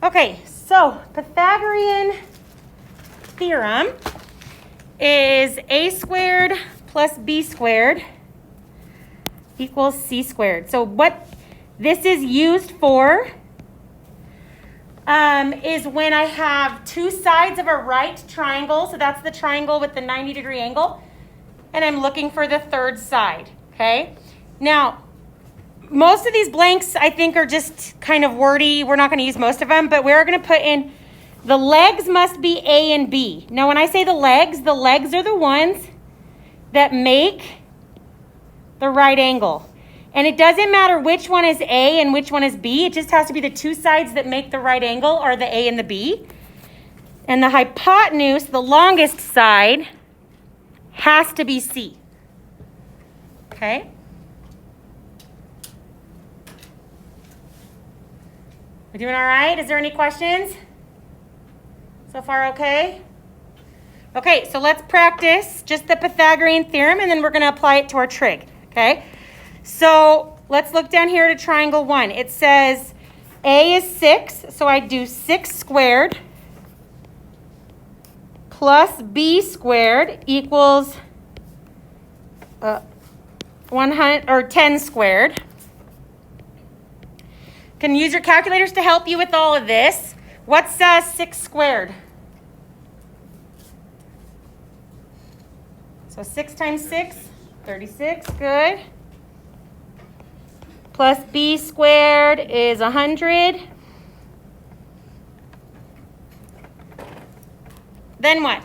Okay, so Pythagorean theorem is a squared plus b squared equals c squared. So what this is used for is when I have two sides of a right triangle. So that's the triangle with the 90-degree angle. And I'm looking for the third side, okay? Now, most of these blanks I think are just kind of wordy. We're not going to use most of them, but we're going to put in the legs must be A and B. Now, when I say the legs are the ones that make the right angle. And it doesn't matter which one is A and which one is B. It just has to be the two sides that make the right angle are the A and the B. And the hypotenuse, the longest side, has to be C. Okay? We're doing all right? Is there any questions? So far okay? Okay, so let's practice just the Pythagorean theorem, and then we're going to apply it to our trig. Okay? So let's look down here to triangle 1. It says A is 6, so I do 6 squared plus B squared equals 100 or 10 squared. Can use your calculators to help you with all of this. What's 6 squared? So 6 times 6, 36, good. Plus B squared is 100. Then what?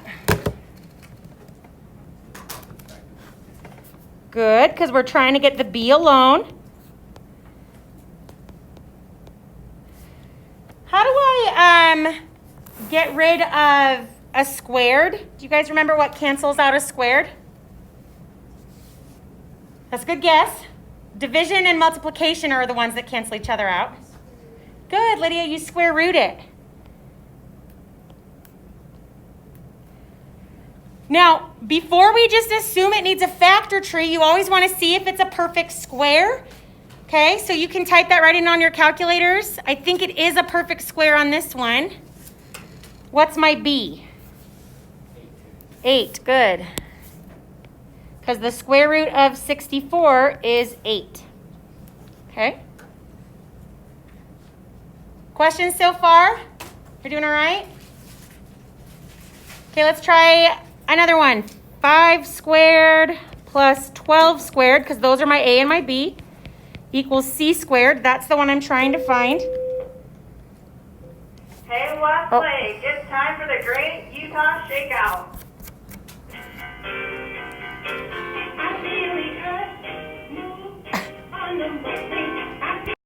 Good, because we're trying to get the B alone. How do I get rid of a squared? Do you guys remember what cancels out a squared? That's a good guess. Division and multiplication are the ones that cancel each other out. Good, Lydia, you square root it. Now, before we just assume it needs a factor tree, you always want to see if it's a perfect square. Okay, so you can type that right in on your calculators. I think it is a perfect square on this one. What's my B? 8, good. Because the square root of 64 is 8. Okay? Questions so far? You're doing all right? Okay, let's try another one. 5 squared plus 12 squared, because those are my A and my B, equals C squared. That's the one I'm trying to find. Hey, Westlake, it's time for the Great Utah Shakeout. I feel it hurt on the